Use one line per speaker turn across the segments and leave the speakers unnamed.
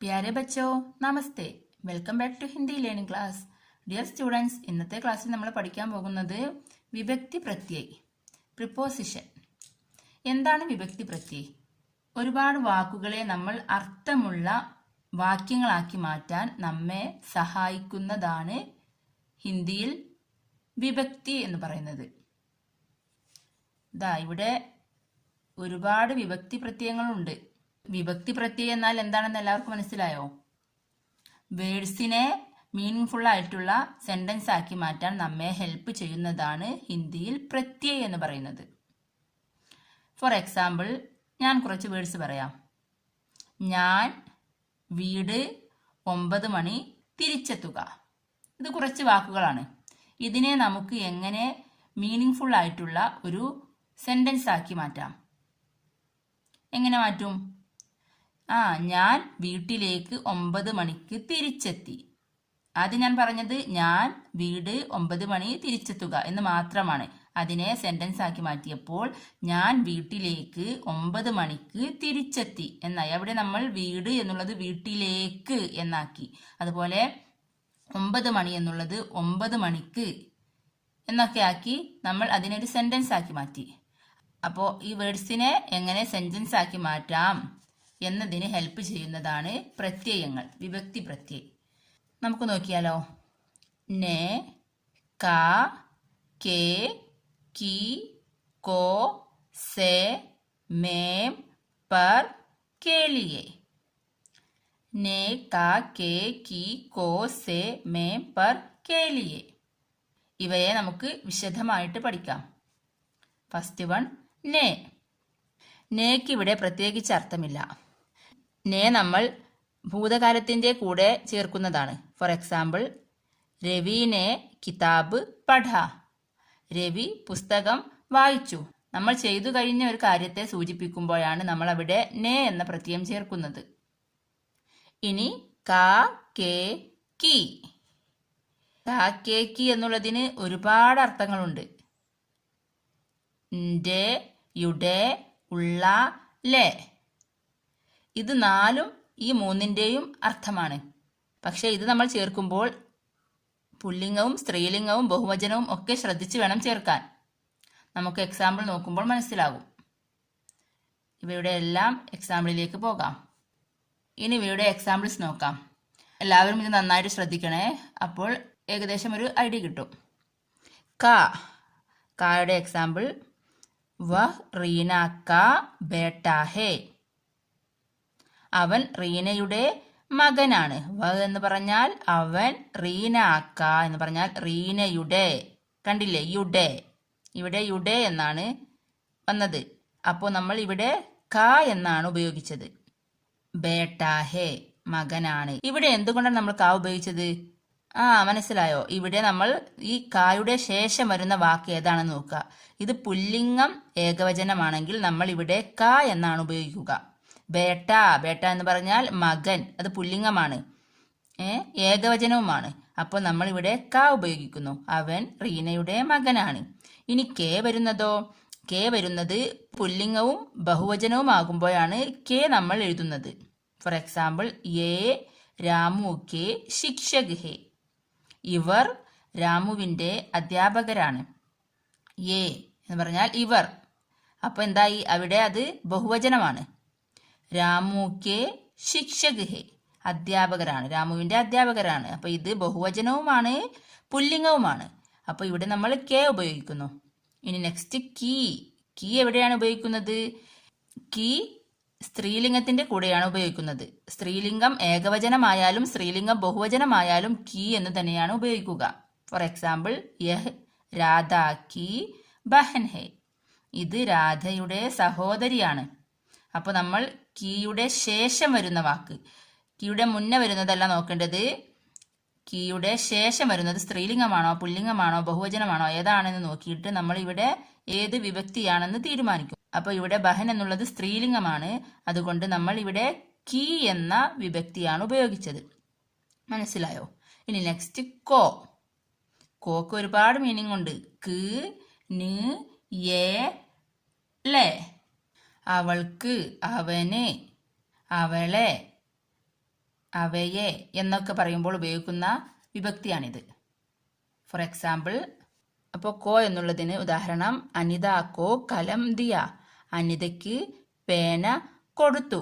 प्यारे बच्चों നമസ്തേ welcome back to Hindi learning class. Dear students, ഇന്നത്തെ ക്ലാസ്സിൽ നമ്മൾ പഠിക്കാൻ പോകുന്നത് വിഭക്തി പ്രത്യയ്, പ്രിപ്പോസിഷൻ. എന്താണ് വിഭക്തി പ്രത്യയ്? ഒരുപാട് വാക്കുകളെ നമ്മൾ അർത്ഥമുള്ള വാക്യങ്ങളാക്കി മാറ്റാൻ നമ്മെ സഹായിക്കുന്നതാണ് ഹിന്ദിയിൽ വിഭക്തി എന്ന് പറയുന്നത്. ഇവിടെ ഒരുപാട് വിഭക്തി പ്രത്യയങ്ങളുണ്ട്. വിഭക്തി പ്രത്യയം എന്നാൽ എന്താണെന്ന് എല്ലാവർക്കും മനസ്സിലായോ? വേർഡ്സിനെ മീനിങ് ഫുൾ ആയിട്ടുള്ള സെന്റൻസ് ആക്കി മാറ്റാൻ നമ്മെ ഹെൽപ്പ് ചെയ്യുന്നതാണ് ഹിന്ദിയിൽ പ്രത്യയ് എന്ന് പറയുന്നത്. ഫോർ എക്സാമ്പിൾ, ഞാൻ കുറച്ച് വേർഡ്സ് പറയാം. ഞാൻ, വീട്, 9 മണി, തിരിച്ചെത്തുക. ഇത് കുറച്ച് വാക്കുകളാണ്. ഇതിനെ നമുക്ക് എങ്ങനെ മീനിങ് ഫുൾ ആയിട്ടുള്ള ഒരു സെന്റൻസ് ആക്കി മാറ്റാം? എങ്ങനെ മാറ്റും? ഞാൻ വീട്ടിലേക്ക് 9 മണിക്ക് തിരിച്ചെത്തി. ആദ്യം ഞാൻ പറഞ്ഞത് ഞാൻ, വീട്, 9 മണി, തിരിച്ചെത്തുക എന്ന് മാത്രമാണ്. അതിനെ സെന്റൻസ് ആക്കി മാറ്റിയപ്പോൾ ഞാൻ വീട്ടിലേക്ക് 9 മണിക്ക് തിരിച്ചെത്തി എന്നായി. അവിടെ നമ്മൾ വീട് എന്നുള്ളത് വീട്ടിലേക്ക് എന്നാക്കി. അതുപോലെ 9 മണി എന്നുള്ളത് 9 മണിക്ക് എന്നൊക്കെ ആക്കി നമ്മൾ അതിനൊരു സെന്റൻസ് ആക്കി മാറ്റി. അപ്പോൾ ഈ വേർഡ്സിനെ എങ്ങനെ സെന്റൻസ് ആക്കി മാറ്റാം എന്നതിന് ഹെൽപ്പ് ചെയ്യുന്നതാണ് പ്രത്യയങ്ങൾ, വിഭക്തി പ്രത്യയ്. നമുക്ക് നോക്കിയാലോ. നെ, കാ, കെ, കി, കോ, സെ, മേം, പർ, കെ ലിയെ. നെ, കാ, കെ, കി, കോ, സെ, മേം, പർ, കെ ലിയെ. ഇവയെ നമുക്ക് വിശദമായിട്ട് പഠിക്കാം. ഫസ്റ്റ് വൺ, നെ. നേക്ക് ഇവിടെ പ്രത്യേകിച്ച് അർത്ഥമില്ല. നേ നമ്മൾ ഭൂതകാലത്തിന്റെ കൂടെ ചേർക്കുന്നതാണ്. ഫോർ എക്സാമ്പിൾ, രവി നെ കിതാബ് പഠ. രവി പുസ്തകം വായിച്ചു. നമ്മൾ ചെയ്തു കഴിഞ്ഞ ഒരു കാര്യത്തെ സൂചിപ്പിക്കുമ്പോഴാണ് നമ്മൾ അവിടെ നേ എന്ന പ്രത്യയം ചേർക്കുന്നത്. ഇനി കാ, കെ, കി. കാ, കെ, കി എന്നുള്ളതിന് ഒരുപാട് അർത്ഥങ്ങളുണ്ട്. ന്റെ, യുടെ, ഉള്ള, ലെ. ഇത് 4 ഈ 3ന്റെയും അർത്ഥമാണ്. പക്ഷെ ഇത് നമ്മൾ ചേർക്കുമ്പോൾ പുല്ലിംഗവും സ്ത്രീലിംഗവും ബഹുവചനവും ഒക്കെ ശ്രദ്ധിച്ച് വേണം ചേർക്കാൻ. നമുക്ക് എക്സാമ്പിൾ നോക്കുമ്പോൾ മനസ്സിലാകും. ഇവയുടെ എല്ലാം എക്സാമ്പിളിലേക്ക് പോകാം. ഇനി ഇവയുടെ എക്സാമ്പിൾസ് നോക്കാം. എല്ലാവരും ഇത് നന്നായിട്ട് ശ്രദ്ധിക്കണേ, അപ്പോൾ ഏകദേശം ഒരു ഐഡിയ കിട്ടും. കാ, കായുടെ എക്സാമ്പിൾ, വഹ് റീന കാ ബേട്ടാ ഹേ. അവൻ റീനയുടെ മകനാണ്. വഹ് എന്ന് പറഞ്ഞാൽ അവൻ, റീന അക്ക എന്ന് പറഞ്ഞാൽ റീനയുടെ. കണ്ടില്ലേ, യുടെ. ഇവിടെ യുടെ എന്നാണ് വന്നത്. അപ്പോൾ നമ്മൾ ഇവിടെ ക എന്നാണ് ഉപയോഗിച്ചത്. ബേട്ടാ ഹേ, മകനാണ്. ഇവിടെ എന്തുകൊണ്ടാണ് നമ്മൾ ക ഉപയോഗിച്ചത്? മനസ്സിലായോ? ഇവിടെ നമ്മൾ ഈ കായുടെ ശേഷം വരുന്ന വാക്ക് ഏതാണെന്ന് നോക്കുക. ഇത് പുല്ലിംഗം ഏകവചനമാണെങ്കിൽ നമ്മൾ ഇവിടെ ക എന്നാണ് ഉപയോഗിക്കുക. ബേട്ട, ബേട്ട എന്ന് പറഞ്ഞാൽ മകൻ, അത് പുല്ലിംഗമാണ്, ഏകവചനവുമാണ്. അപ്പോൾ നമ്മൾ ഇവിടെ ക ഉപയോഗിക്കുന്നു. അവൻ റീനയുടെ മകനാണ്. ഇനി കെ വരുന്നതോ? കെ വരുന്നത് പുല്ലിംഗവും ബഹുവചനവും ആകുമ്പോഴാണ് കെ നമ്മൾ എഴുതുന്നത്. ഫോർ എക്സാമ്പിൾ, യേ രാമു കെ ശിക്ഷക് ഹേ. ഇവർ രാമുവിന്റെ അധ്യാപകരാണ്. യേ എന്ന് പറഞ്ഞാൽ ഇവർ. അപ്പൊ എന്തായി? അവിടെ അത് ബഹുവചനമാണ്. രാമു കെ ശിക്ഷക് ഹേ, അധ്യാപകരാണ്, രാമുവിന്റെ അധ്യാപകരാണ്. അപ്പൊ ഇത് ബഹുവചനവുമാണ് പുല്ലിംഗവുമാണ്. അപ്പൊ ഇവിടെ നമ്മൾ കെ ഉപയോഗിക്കുന്നു. ഇനി നെക്സ്റ്റ് കി. കി എവിടെയാണ് ഉപയോഗിക്കുന്നത്? കി സ്ത്രീലിംഗത്തിന്റെ കൂടെയാണ് ഉപയോഗിക്കുന്നത്. സ്ത്രീലിംഗം ഏകവചനമായാലും സ്ത്രീലിംഗം ബഹുവചനമായാലും കി എന്ന് തന്നെയാണ് ഉപയോഗിക്കുക. ഫോർ എക്സാമ്പിൾ, യഹ് രാധാ കി ബഹൻ ഹേ. ഇത് രാധയുടെ സഹോദരിയാണ്. അപ്പൊ നമ്മൾ കീയുടെ ശേഷം വരുന്ന വാക്ക്, കീയുടെ മുന്നേ വരുന്നതല്ല നോക്കേണ്ടത്. കീയുടെ ശേഷം വരുന്നത് സ്ത്രീലിംഗമാണോ പുല്ലിംഗമാണോ ബഹുവചനമാണോ ഏതാണെന്ന് നോക്കിയിട്ട് നമ്മൾ ഇവിടെ ഏത് വിഭക്തിയാണെന്ന് തീരുമാനിക്കും. അപ്പൊ ഇവിടെ ബഹൻ എന്നുള്ളത് സ്ത്രീലിംഗമാണ്. അതുകൊണ്ട് നമ്മൾ ഇവിടെ കീ എന്ന വിഭക്തിയാണ് ഉപയോഗിച്ചത്. മനസ്സിലായോ? ഇനി നെക്സ്റ്റ് കോ. കോക്ക് ഒരുപാട് മീനിങ് ഉണ്ട്. ക്, ന്, യേ,. അവൾക്ക്, അവന്, അവളെ. അവയെ എന്നൊക്കെ പറയുമ്പോൾ ഉപയോഗിക്കുന്ന വിഭക്തിയാണിത്. ഫോർ എക്സാമ്പിൾ, അപ്പോൾ കോ എന്നുള്ളതിന് ഉദാഹരണം അനിത കോ കലം ദിയ, അനിതയ്ക്ക് പേന കൊടുത്തു.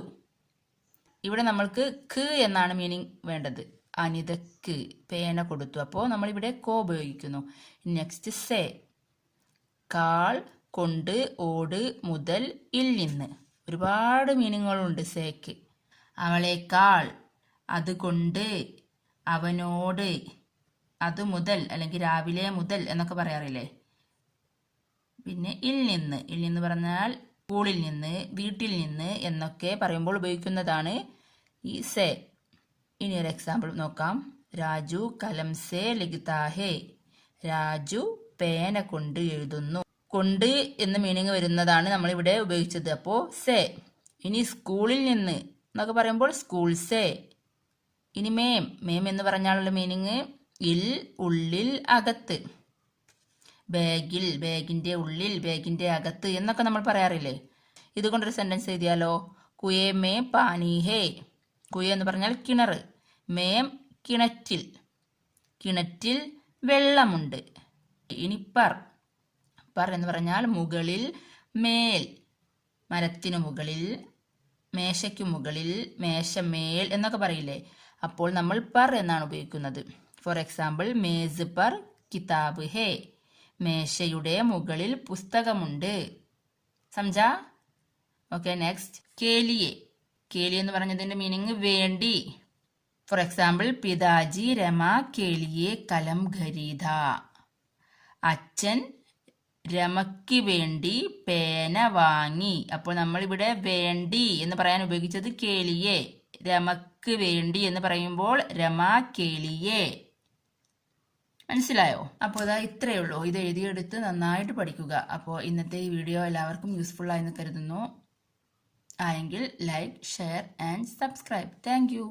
ഇവിടെ നമ്മൾക്ക് ക്ക് എന്നാണ് മീനിങ് വേണ്ടത്. അനിതക്ക് പേന കൊടുത്തു. അപ്പോൾ നമ്മളിവിടെ കോ ഉപയോഗിക്കുന്നു. നെക്സ്റ്റ് സേ, കാൾ, കൊണ്ട്, ഓട്, മുതൽ, ഇൽ നിന്ന്. ഒരുപാട് മീനിങ്ങുകളുണ്ട് സേക്ക്. അവളേക്കാൾ, അതുകൊണ്ട്, അവനോട്, അത് മുതൽ അല്ലെങ്കിൽ രാവിലെ മുതൽ എന്നൊക്കെ പറയാറില്ലേ. പിന്നെ ഇൽ നിന്ന് പറഞ്ഞാൽ സ്കൂളിൽ നിന്ന്, വീട്ടിൽ നിന്ന് എന്നൊക്കെ പറയുമ്പോൾ ഉപയോഗിക്കുന്നതാണ് ഈ സേ. ഇനി ഒരു എക്സാമ്പിൾ നോക്കാം. രാജു കലം സേ ലിഖ്താ ഹേ, രാജു പേന കൊണ്ട് എഴുതുന്നു. കൊണ്ട് എന്ന് മീനിങ് വരുന്നതാണ് നമ്മളിവിടെ ഉപയോഗിച്ചത്. അപ്പോൾ സേ. ഇനി സ്കൂളിൽ നിന്ന് എന്നൊക്കെ പറയുമ്പോൾ സ്കൂൾ സേ. ഇനി മേം എന്ന് പറഞ്ഞാലുള്ള മീനിങ് ഇൽ, ഉള്ളിൽ, അകത്ത്. ബാഗിൽ, ബാഗിന്റെ ഉള്ളിൽ, ബാഗിന്റെ അകത്ത് എന്നൊക്കെ നമ്മൾ പറയാറില്ലേ. ഇതുകൊണ്ടൊരു സെന്റൻസ് എഴുതിയാലോ. കുയേ മേ പാനി ഹേ, കുയ എന്ന് പറഞ്ഞാൽ കിണർ, മേം കിണറ്റിൽ, കിണറ്റിൽ വെള്ളമുണ്ട്. ഇനി പർ എന്ന് പറഞ്ഞാൽ മുകളിൽ, മേൽ, മരത്തിനു മുകളിൽ, മേശയ്ക്കു മുകളിൽ, മേശമേൽ എന്നൊക്കെ പറയില്ലേ. അപ്പോൾ നമ്മൾ പർ എന്നാണ് ഉപയോഗിക്കുന്നത്. ഫോർ എക്സാമ്പിൾ, മേസ് പർ കിതാബ് ഹേ, മേശയുടെ മുകളിൽ പുസ്തകമുണ്ട്. സംജാ? ഓക്കെ, നെക്സ്റ്റ് കേലിയെ. കേലി എന്ന് പറഞ്ഞതിന്റെ മീനിങ് വേണ്ടി. ഫോർ എക്സാമ്പിൾ, പിതാജി രമ കേലിയെ കലം ഖരീദ, അച്ഛൻ രമയ്ക്ക് വേണ്ടി പേന വാങ്ങി. അപ്പോൾ നമ്മളിവിടെ വേണ്ടി എന്ന് പറയാൻ ഉപയോഗിച്ചത് കേലിയെ. രമയ്ക്ക് വേണ്ടി എന്ന് പറയുമ്പോൾ രമ കേലിയെ. മനസ്സിലായോ? അപ്പോൾ ഇതാ ഇത്രയേ ഉള്ളൂ. ഇത് എഴുതിയെടുത്ത് നന്നായിട്ട് പഠിക്കുക. അപ്പോൾ ഇന്നത്തെ ഈ വീഡിയോ എല്ലാവർക്കും യൂസ്ഫുൾ ആയെന്ന് കരുതുന്നു. ആയെങ്കിൽ like, share and subscribe. Thank you.